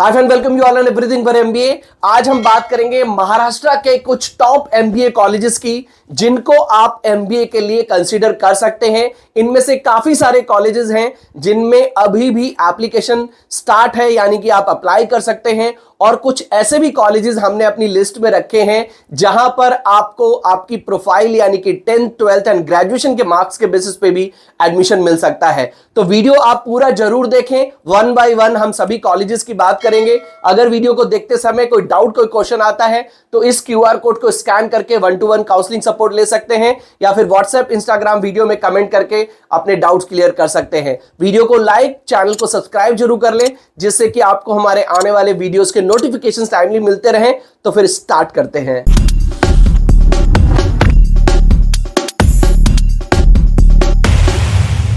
Hi friend, welcome you all on everything for MBA. आज हम बात करेंगे महाराष्ट्र के कुछ टॉप एमबीए कॉलेजेस की जिनको आप एमबीए के लिए कंसीडर कर सकते हैं। इनमें से काफी सारे कॉलेजेस हैं जिनमें अभी भी एप्लीकेशन स्टार्ट है, यानी कि आप अप्लाई कर सकते हैं। और कुछ ऐसे भी कॉलेजेस हमने अपनी लिस्ट में रखे हैं जहां पर आपको आपकी प्रोफाइल यानी कि 10th 12th एंड ग्रेजुएशन के मार्क्स के बेसिस पे भी एडमिशन मिल सकता है। तो वीडियो आप पूरा जरूर देखें, वन बाय वन हम सभी कॉलेजेस की बात करेंगे। अगर वीडियो को देखते समय कोई डाउट, कोई क्वेश्चन आता है तो इस क्यूआर कोड को स्कैन करके 1-to-1 काउंसलिंग सपोर्ट ले सकते हैं, या फिर व्हाट्सएप, इंस्टाग्राम वीडियो में कमेंट करके अपने डाउट्स क्लियर कर सकते हैं। वीडियो को लाइक, चैनल को सब्सक्राइब जरूर कर लें, जिससे कि आपको हमारे आने वाले वीडियोस के नोटिफिकेशंस टाइमली मिलते रहें। तो फिर स्टार्ट करते हैं।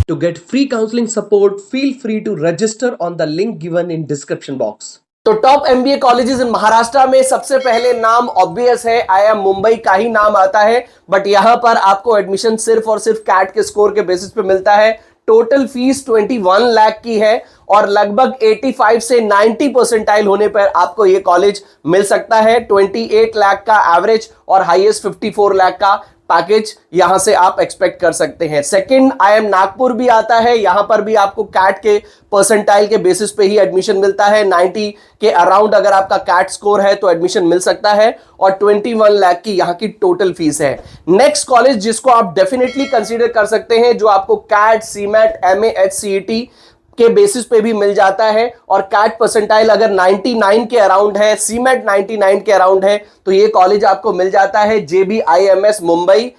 To get free counseling support, feel free to register on the link given in description box. तो top MBA colleges in Maharashtra में सबसे पहले नाम ऑब्वियस है, आईआईएम मुंबई का ही नाम आता है। बट यहां पर आपको एडमिशन सिर्फ और सिर्फ कैट के स्कोर के बेसिस पे मिलता है। टोटल फीस 21 लाख की है और लगभग 85 से 90 परसेंटाइल होने पर आपको ये कॉलेज मिल सकता है। 28 लाख का एवरेज और हाईएस्ट 54 लाख का पैकेज यहां से आप एक्सपेक्ट कर सकते हैं। सेकंड आईएम नागपुर भी आता है, यहां पर भी आपको कैट के परसेंटाइल के बेसिस पे ही एडमिशन मिलता है। 90 के अराउंड अगर आपका कैट स्कोर है तो एडमिशन मिल सकता है और 21 लाख की यहां की टोटल फीस है। नेक्स्ट कॉलेज जिसको आप डेफिनेटली कंसीडर कर सकते हैं, जो आपको कैट, सीमेट, एमए, एचसीईटी के बेसिस पे भी मिल जाता है और कैट परसेंटाइल अगर 99 के अराउंड है, सीमेट 99 के अराउंड है, तो ये कॉलेज आपको मिल जाता है। JBIMS Mumbai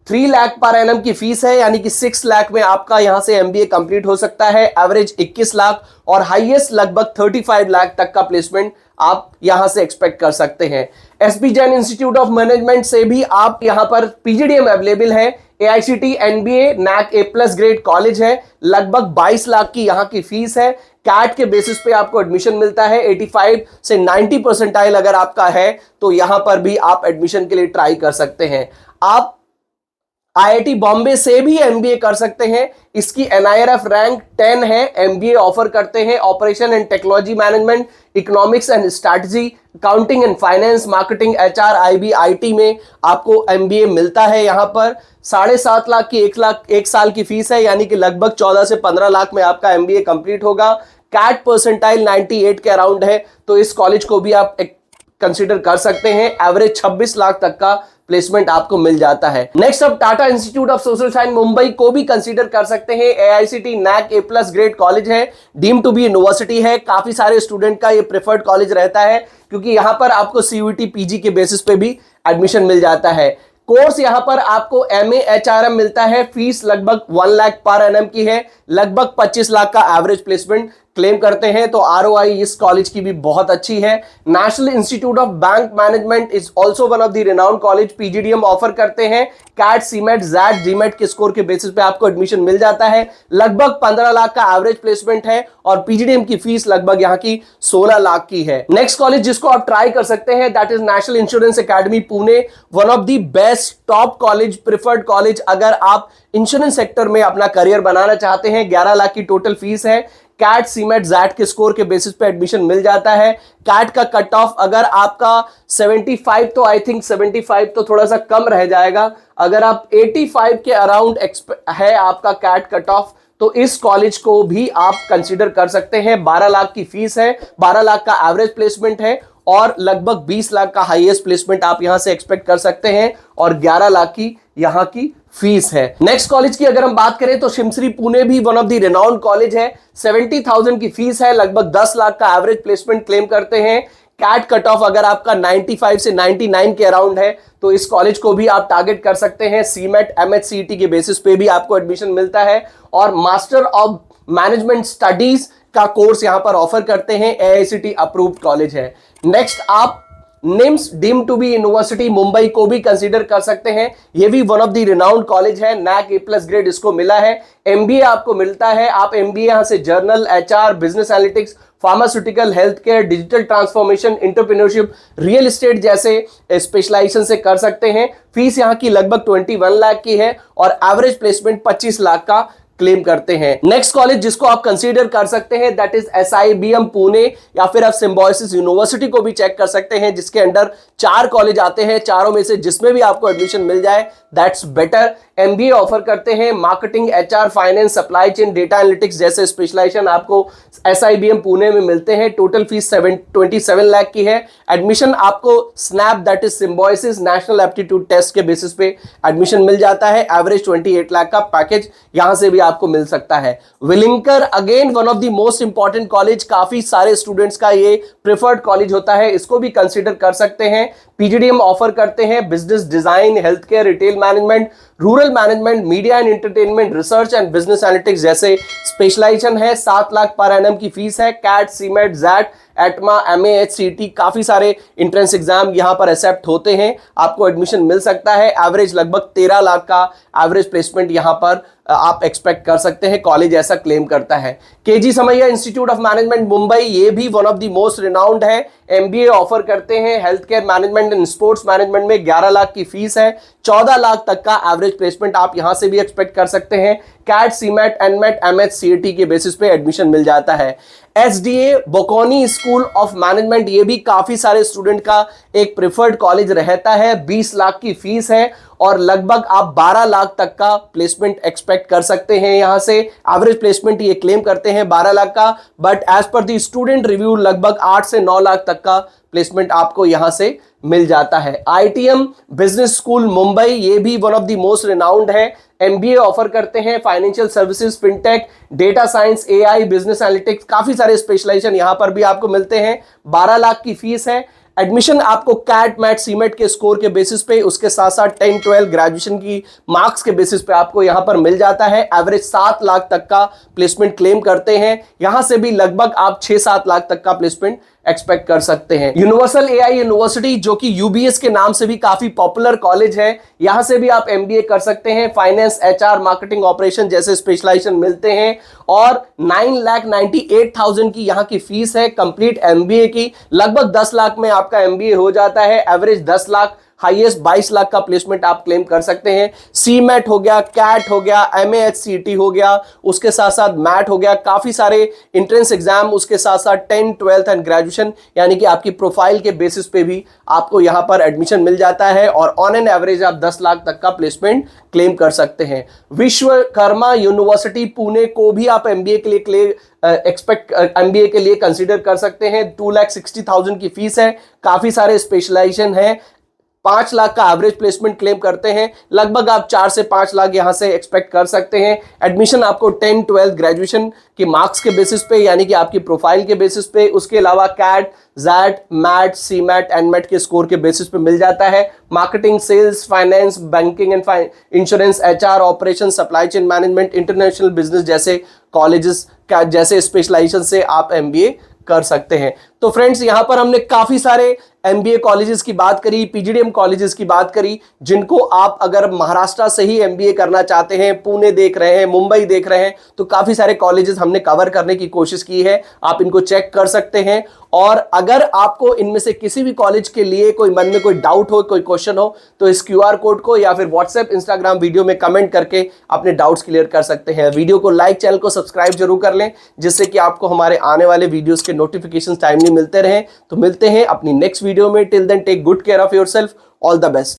3 lakh per annum की फीस है, यानी कि 6 लाख में आपका यहां से एमबीए कंप्लीट हो सकता है। एवरेज 21 लाख और हाईएस्ट लगभग 35 लाख तक का प्लेसमेंट आप यहां से एक्सपेक्ट कर सकते हैं। SB Jain institute of management से भी आप यहां पर पीजीडीएम अवेलेबल है। AICT NBA NAAC A+ grade college है, लगभग 22 लाख की यहां की फीस है। कैट के बेसिस पे आपको एडमिशन मिलता है। 85 से 90 परसेंटाइल अगर आपका है तो यहां पर भी आप एडमिशन के लिए ट्राई कर सकते हैं। आप आईआईटी बॉम्बे से भी एमबीए कर सकते हैं। इसकी एनआईआरएफ रैंक 10 है। एमबीए ऑफर करते हैं operation and technology management, economics and strategy, accounting and finance, marketing, HR, IB, IT में आपको एमबीए मिलता है। यहां पर 7.5 लाख की 1 साल की फीस है, यानी कि लगभग 14 से 15 लाख में आपका एमबीए कंप्लीट होगा। कैट परसेंटाइल 98 के अराउंड है, तो इस कॉलेज को भी आप कंसीडर कर सकते हैं। एवरेज 26 लाख तक का प्लेसमेंट आपको मिल जाता है। नेक्स्ट अब Tata institute of social science Mumbai को भी कंसीडर कर सकते हैं। AICT NAAC A+ grade college है, डीम टू बी यूनिवर्सिटी है। काफी सारे स्टूडेंट का ये प्रेफर्ड कॉलेज रहता है, क्योंकि यहां पर आपको सीयूईटी पीजी के बेसिस पे भी एडमिशन मिल जाता है। कोर्स यहां पर आपको एमए एचआरएम मिलता है। फीस लगभग 1 लाख पर एनम की है, लगभग 25 लाख का एवरेज प्लेसमेंट क्लेम करते हैं। तो आरओआई इस कॉलेज की भी बहुत अच्छी है। National institute of bank management is also one of the renowned college. PGDM offer करते हैं। कैट, सीमेट, जैट, जीमेट के स्कोर के बेसिस पे आपको एडमिशन मिल जाता है। लगभग 15 लाख का एवरेज प्लेसमेंट है और पीजीडीएम की फीस लगभग यहां की 16 लाख की है। नेक्स्ट कॉलेज जिसको आप ट्राई कर सकते हैं that is national insurance academy Pune, one of the best top college, preferred college अगर आप इंश्योरेंस सेक्टर में अपना करियर बनाना चाहते हैं। 11 लाख की टोटल फीस है। कैट, सीमेट, जैट के स्कोर के बेसिस पे एडमिशन मिल जाता है। कैट का कट ऑफ अगर आपका 75, तो आई थिंक 75 तो थोड़ा सा कम रह जाएगा। अगर आप 85 के अराउंड है आपका कैट कट ऑफ, तो इस कॉलेज को भी आप कंसीडर कर सकते हैं। 12 लाख की फीस है, 12 लाख का एवरेज प्लेसमेंट है और लगभग 20 लाख का हाईएस्ट प्लेसमेंट आप यहां से एक्सपेक्ट कर सकते हैं और 11 लाख की यहां की फीस है। नेक्स्ट कॉलेज की अगर हम बात करें तो शिमश्री पुणे भी one of the renowned college है। 70,000 की फीस है, लगभग 10 लाख का एवरेज प्लेसमेंट क्लेम करते हैं। कैट कट ऑफ अगर आपका 95 से 99 के अराउंड है तो इस कॉलेज को भी आप टारगेट कर सकते हैं। सीमेट, एमएचसीईटी के बेसिस पे भी आपको एडमिशन मिलता है और मास्टर ऑफ मैनेजमेंट स्टडीज का कोर्स यहां पर ऑफर करते हैं। एआईसीटी अप्रूव्ड कॉलेज है। नेक्स्ट आप Nims, deem to be university Mumbai को भी कंसीडर कर सकते हैं। ये भी one of the renowned college है। नैक A+ ग्रेड इसको मिला है। एमबीए आपको मिलता है। आप एमबीए यहां से journal, HR, business analytics, pharmaceutical, health care, digital transformation, entrepreneurship, real estate जैसे स्पेशलाइजेशन से कर सकते हैं। फीस यहां की लगभग 21 लाख की है और एवरेज प्लेसमेंट 25 लाख का क्लेम करते हैं। नेक्स्ट कॉलेज जिसको आप कंसीडर कर सकते हैं दैट इज SIBM पुणे, या फिर आप सिम्बायोसिस यूनिवर्सिटी को भी चेक कर सकते हैं, जिसके अंडर 4 कॉलेज आते हैं। चारों में से जिसमें भी आपको एडमिशन मिल जाए दैट्स बेटर। MBA ऑफर करते हैं marketing, HR, finance, supply chain, data analytics जैसे स्पेशलाइजेशन आपको SIBM पुणे में मिलते हैं। टोटल फीस 27 लाख की है। एडमिशन आपको SNAP that is Symbiosis national aptitude test के बेसिस पे एडमिशन मिल जाता है। एवरेज 28 लाख का पैकेज यहां से भी आपको मिल सकता है। Welingkar again one of the most important college, काफी सारे स्टूडेंट्स का ये प्रेफर्ड कॉलेज होता है, इसको भी कंसीडर कर सकते हैं। PGDM ऑफर करते हैं business design, health care, retail management, rural management, media and entertainment, research and business analytics जैसे स्पेशलाइजेशन है। 7 लाख पर एनम की फीस है। CAT, CMAT, XAT, ATMA, MA, HCT काफी सारे एंट्रेंस एग्जाम यहां पर एक्सेप्ट होते हैं, आपको एडमिशन मिल सकता है। एवरेज लगभग 13 लाख का एवरेज प्लेसमेंट यहां पर आप एक्सपेक्ट कर सकते हैं, कॉलेज ऐसा क्लेम करता है। KG समैया इंस्टीट्यूट ऑफ मैनेजमेंट मुंबई, ये भी one of the most renowned है। MBA ऑफर करते हैं health care management and sports management में 11 लाख की फीस है। 14 लाख तक का एवरेज प्लेसमेंट आप यहां से भी एक्सपेक्ट कर सकते हैं। CAT, CMAT, NMAT, MH, CAT के बेसिस पे एडमिशन मिल जाता है। SDA Bocconi school of management, ये भी काफी सारे स्टूडेंट का एक प्रेफर्ड कॉलेज रहता है। 20 लाख की फीस है और लगभग आप 12 लाख तक का प्लेसमेंट एक्सपेक्ट कर सकते हैं। यहां से एवरेज प्लेसमेंट ये क्लेम करते हैं 12 लाख का, but as per the student review लगभग 8 से 9 लाख तक का प्लेसमेंट आपको यहां से मिल जाता है। ITM बिजनेस स्कूल मुंबई, ये भी one of the most renowned है। MBA ऑफर करते हैं financial services, fintech, data science, AI, business analytics, काफी सारे स्पेशलाइजेशन यहां पर भी आपको मिलते हैं। 12 लाख की फीस है। एडमिशन आपको कैट, मैट, सीमेट के स्कोर के बेसिस पे, उसके साथ साथ 10, 12 ग्रेजुएशन की मार्क्स के बेसिस पे आपको यहां पर मिल जाता है। एवरेज 7 लाख तक का प्लेसमेंट क्लेम करते हैं। यहां से भी लगभग आप 6-7 लाख तक का प्लेसमेंट एक्सपेक्ट कर सकते हैं। यूनिवर्सल AI यूनिवर्सिटी जो कि UBS के नाम से भी काफी पॉपुलर कॉलेज है, यहां से भी आप MBA कर सकते हैं। फाइनेंस, HR, मार्केटिंग, ऑपरेशन जैसे स्पेशलाइजेशन मिलते हैं और 9,98,000 की यहां की फीस है कंप्लीट MBA की। लगभग 10 लाख में आपका MBA हो जाता है। एवरेज 10 लाख, हाईएस्ट 22 लाख का प्लेसमेंट आप क्लेम कर सकते हैं। सीमेट हो गया, कैट हो गया, MA, HCT हो गया, उसके साथ साथ मैट हो गया, काफी सारे एंट्रेंस एग्जाम, उसके साथ साथ 10, 12 एंड ग्रेजुएशन, यानी कि आपकी प्रोफाइल के बेसिस पे भी आपको यहां पर एडमिशन मिल जाता है और ऑन एन एवरेज आप 10 लाख तक का प्लेसमेंट क्लेम कर सकते हैं। विश्वकर्मा यूनिवर्सिटी पुणे को भी आप MBA के लिए MBA के लिए कंसीडर कर सकते हैं। 2,60,000 की फीस है। काफी सारे स्पेशलाइजेशन है। 5 लाख का एवरेज प्लेसमेंट क्लेम करते हैं। लगभग आप 4 से 5 लाख यहां से एक्सपेक्ट कर सकते हैं। एडमिशन आपको 10, 12 ग्रेजुएशन के मार्क्स के बेसिस पे, यानी कि आपकी प्रोफाइल के बेसिस पे, उसके अलावा CAT, XAT, MAT, CMAT, NMAT के स्कोर के बेसिस पे मिल जाता है। Marketing, sales, finance, banking and insurance, HR, operation, supply chain management, international business जैसे कॉलेजेस का जैसे स्पेशलाइजेशन से आप MBA कर सकते हैं। तो फ्रेंड्स, यहां पर हमने काफी सारे MBA कॉलेजेस की बात करी, PGDM कॉलेजेस की बात करी, जिनको आप अगर महाराष्ट्र से ही MBA करना चाहते हैं, पुणे देख रहे हैं, मुंबई देख रहे हैं, तो काफी सारे कॉलेजेस हमने कवर करने की कोशिश की है। आप इनको चेक कर सकते हैं और अगर आपको इनमें से किसी भी कॉलेज के लिए कोई मन में कोई डाउट हो, कोई क्वेश्चन हो, तो इस QR कोड को या फिर WhatsApp, Instagram वीडियो में कमेंट करके अपने डाउट्स क्लियर कर सकते हैं। वीडियो को लाइक, चैनल को सब्सक्राइब जरूर कर लें, जिससे कि आपको हमारे आने वाले वीडियोस के नोटिफिकेशन टाइमली मिलते रहें। तो मिलते हैं अपनी नेक्स्ट वीडियो में। Till then take good care of yourself. All the best.